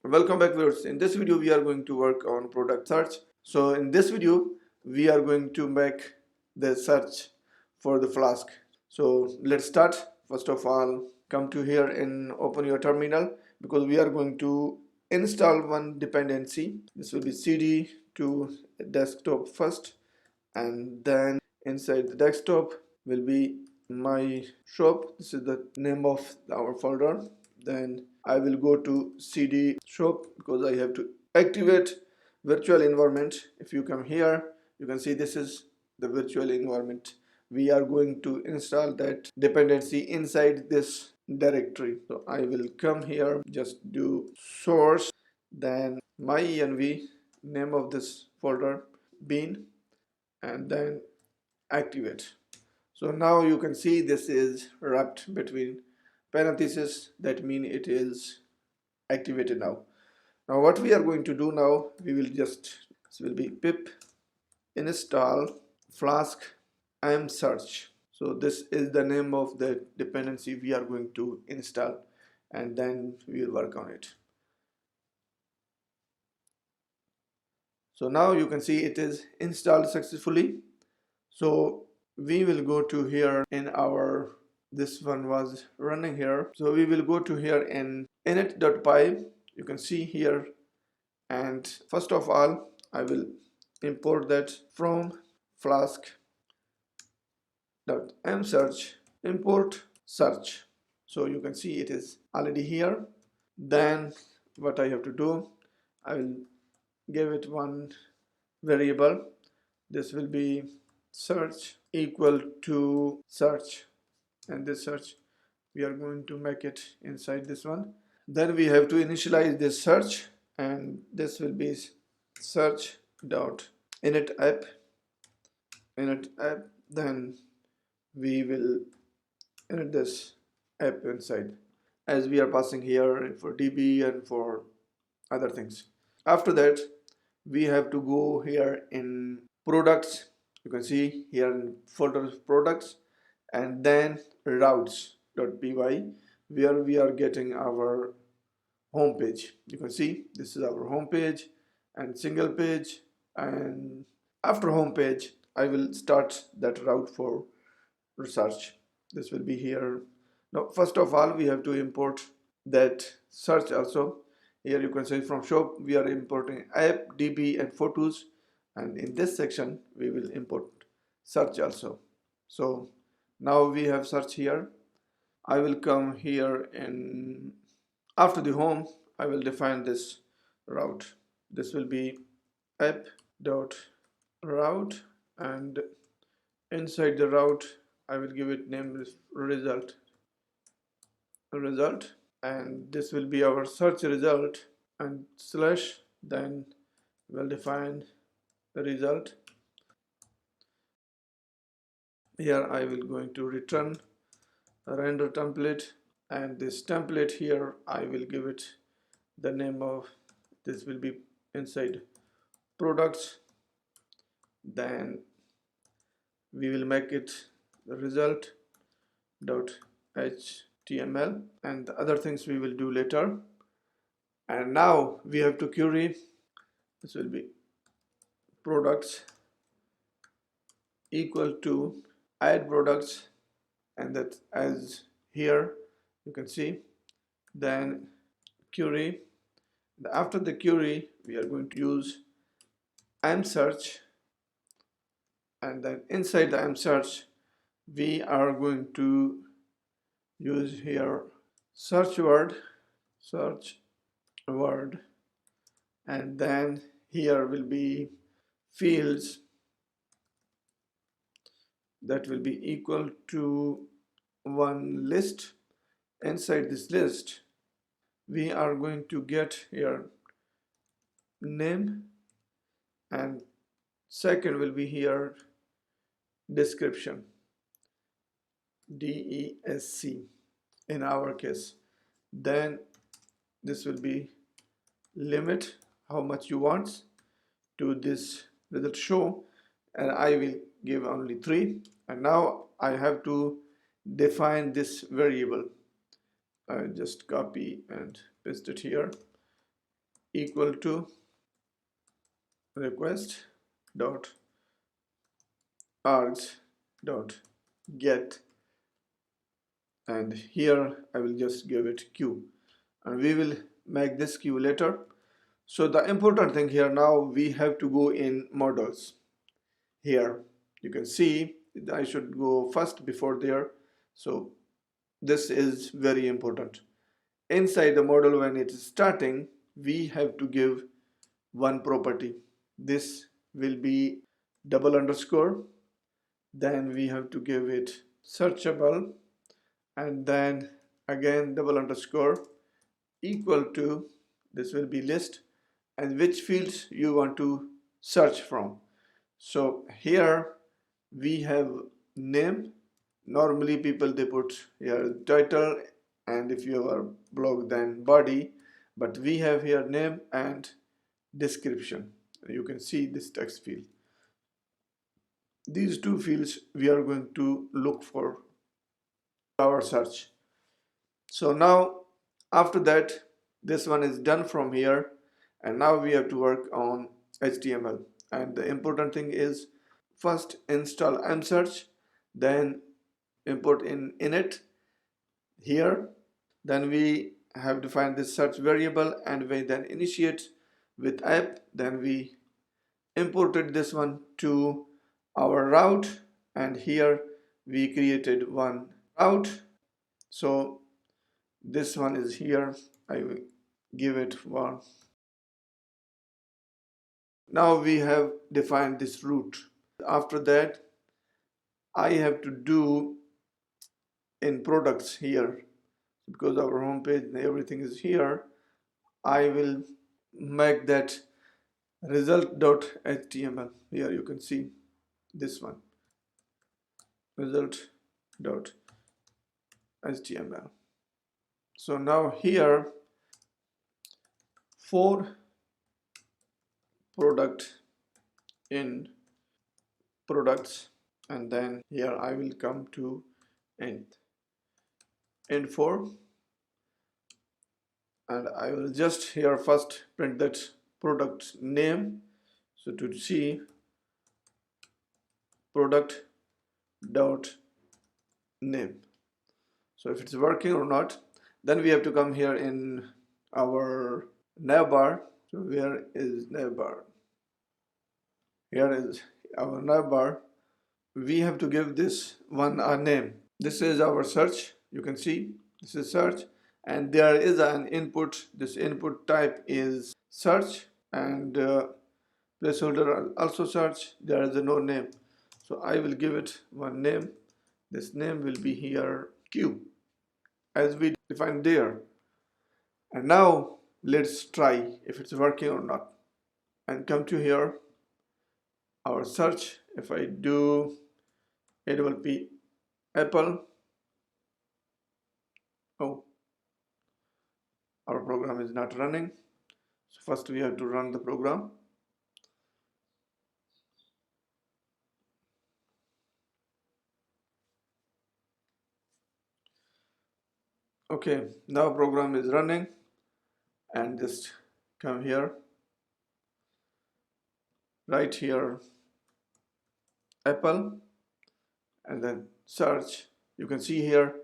Welcome back viewers. In this video we are going to work on product search. So in this video we are going to make the search for the flask. So let's start. First of all, come to here and open your terminal because we are going to install one dependency. This will be cd to desktop first, and then inside the desktop will be my shop. This is the name of our folder. Then I will go to cd shop because I have to activate virtual environment. If you come here, you can see this is the virtual environment. We are going to install that dependency inside this directory. So I will come here, just do source, then my env, name of this folder, bean, and then activate. So now you can see this is wrapped between parentheses. That means it is activated now. Now what we are going to do now, we will just, this will be pip install flask search. So this is the name of the dependency we are going to install, and then we will work on it. So now you can see it is installed successfully. So we will go to here in our, this one was running here. So we will go to here in init.py. You can see here, and first of all I will import that from flask.msearch import search. So you can see it is already here. Then what I have to do, I will give it one variable. This will be search equal to search, and this search we are going to make it inside this one. Then we have to initialize this search, and this will be search dot init app. Then we will init this app inside, as we are passing here for db and for other things. After that we have to go here in products. You can see here in folder products, and then routes.py, where we are getting our home page. You can see this is our home page and single page, and after home page I will start that route for research. This will be here. Now first of all we have to import that search also. Here you can say from shop we are importing app, db and photos, and in this section we will import search also. So now we have search here. I will come here, and after the home I will define this route. This will be app.route, and inside the route I will give it name result, and this will be our search result, and slash, then we'll define the result. Here I will going to return a render template, and this template here I will give it the name of, this will be inside products. Then we will make it the result dot html, and the other things we will do later. And now we have to query. This will be products equal to add products, and that as here you can see. Then query. After the query we are going to use search, and then inside the search we are going to use here search word, and then here will be fields that will be equal to one list. Inside this list we are going to get here name, and second will be here description, DESC in our case. Then this will be limit, how much you want to this result show, and I will give only 3. And now I have to define this variable. I just copy and paste it here. equal to request dot args dot get, and here I will just give it queue, and we will make this queue later. So the important thing here, now we have to go in models. Here you can see I should go first before there. So this is very important. Inside the model, when it is starting, we have to give one property. This will be double underscore, then we have to give it searchable, and then again double underscore equal to, this will be list, and which fields you want to search from. So here we have name. Normally people they put here title, and if you have a blog then body, but we have here name and description. You can see this text field. These two fields we are going to look for our search. So now after that, this one is done from here, and now we have to work on HTML. And the important thing is, first install msearch, then import in init here, then we have defined this search variable, and we then initiate with app, then we imported this one to our route, and here we created one route. So this one is here, I will give it one. Now we have defined this route. After that I have to do in products here, because our home page everything is here. I will make that result.html. Here you can see this one, result.html. So now here for product in products, and then here I will come to end for, and I will just here first print that product name. So to see product dot name, so if it's working or not, then we have to come here in our navbar. So where is navbar? Here is our navbar. We have to give this one a name. This is our search. You can see this is search, and there is an input. This input type is search, and placeholder also search. There is no name, so I will give it one name. This name will be here Q, as we defined there. And now let's try if it's working or not, and come to here our search. If I do it will be apple. Oh, our program is not running, so first we have to run the program. Okay, now program is running, and just come here, right here apple, and then search. You can see here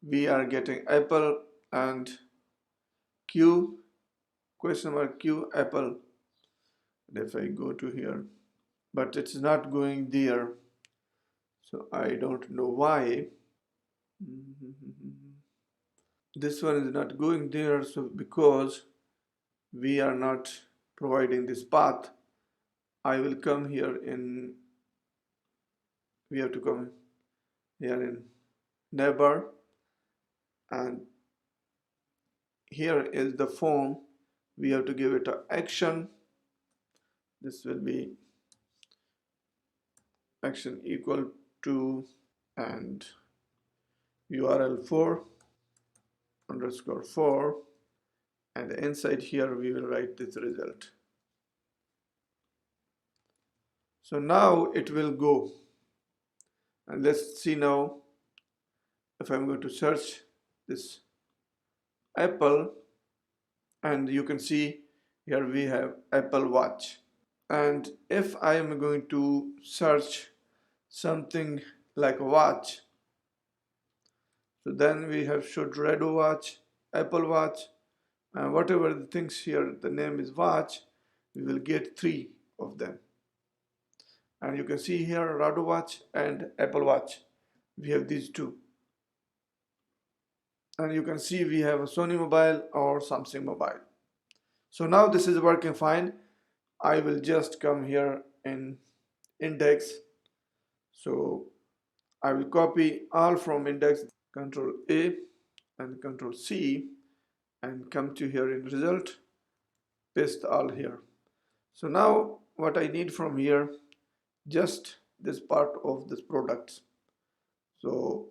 we are getting apple and Q, question mark Q apple. And if I go to here, but it's not going there, so I don't know why. This one is not going there, so because we are not providing this path, I will come here in, we have to come here in neighbor, and here is the form. We have to give it an action. This will be action equal to, and URL 4 underscore 4, and inside here we will write this result. So now it will go, and let's see now if I'm going to search this apple, and you can see Here we have Apple Watch. And if I am going to search something like a watch, so then we have should red watch, Apple Watch, and whatever the things here, the name is watch, we will get three of them. And you can see here Rado Watch and Apple Watch. We have these two. And you can see we have a Sony mobile or Samsung mobile. So now this is working fine. I will just come here in index. So I will copy all from index, Control A and Control C, and come to here in result, paste all here. So now what I need from here, just this part of this products. So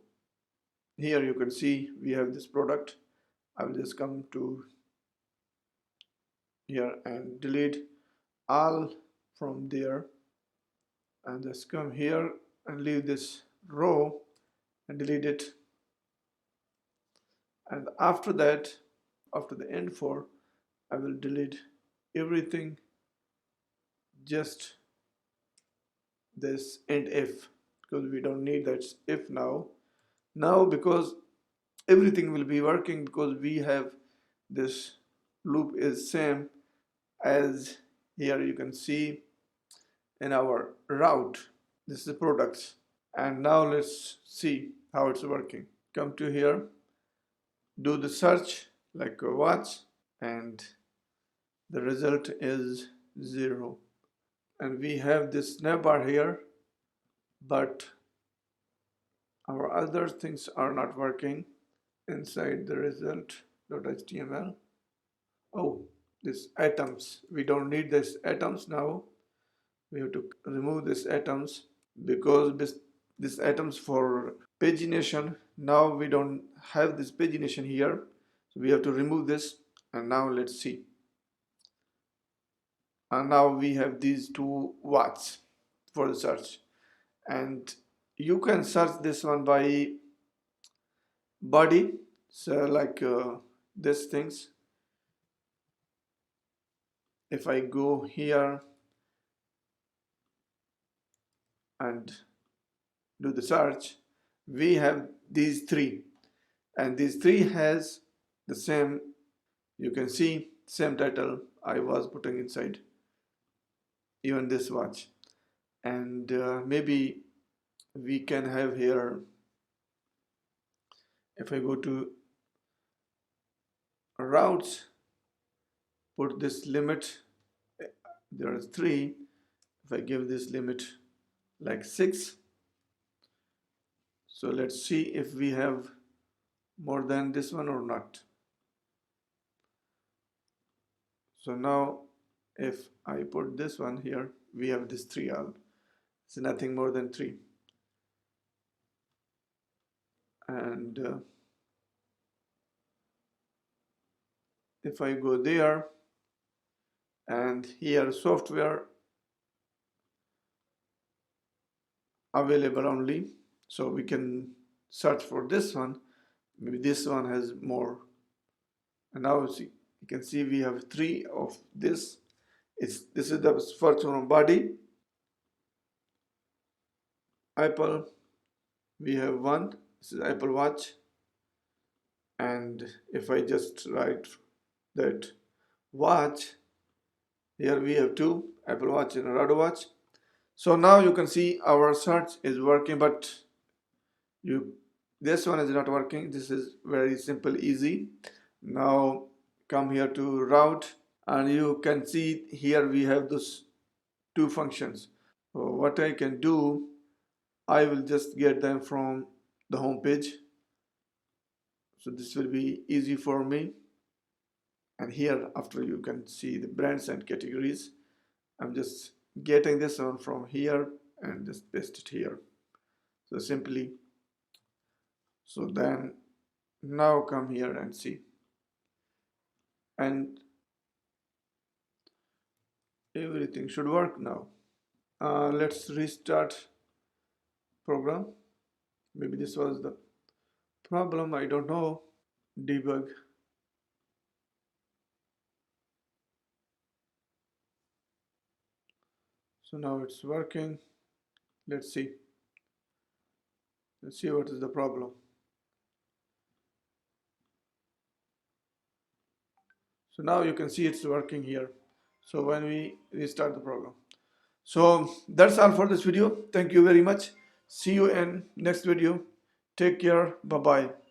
here you can see we have this product. I will just come to here and delete all from there, and just come here and leave this row and delete it. And after that, after the end for, I will delete everything, just this end if, because we don't need that if now because everything will be working, because we have this loop is same as here you can see in our route. This is products. And now let's see how it's working. Come to here, do the search like a watch, and the result is 0. And we have this navbar here, but our other things are not working inside the result.html. Oh, this items, we don't need this items now. We have to remove this items, because this items for pagination, now we don't have this pagination here, so we have to remove this. And now let's see, and now we have these two watts for the search. And you can search this one by body, so like these things. If I go here and do the search, we have these three, and these three has the same, you can see same title I was putting inside even this watch. And maybe we can have here, if I go to routes, put this limit, there is 3, if I give this limit like 6, so let's see if we have more than this one or not. So now if I put this one here, we have this 3 all, so nothing more than 3. And if I go there, and here software available only, so we can search for this one, maybe this one has more. And now see, you can see we have 3 of this. This is the first one, body, Apple, we have 1, this is Apple Watch. And if I just write that watch, here we have 2, Apple Watch and Rado Watch. So now you can see our search is working, but this one is not working. This is very simple, easy. Now come here to route, and you can see here we have those 2 functions. So what I can do, I will just get them from the home page, so this will be easy for me. And here after you can see the brands and categories. I'm just getting this one from here and just paste it here, so simply. So then now come here and see, and everything should work now. Let's restart program. Maybe this was the problem, I don't know. Debug. So now it's working. Let's see. Let's see what is the problem. So now you can see it's working here. So when we restart the program. So that's all for this video. Thank you very much. See you in next video. Take care. Bye bye.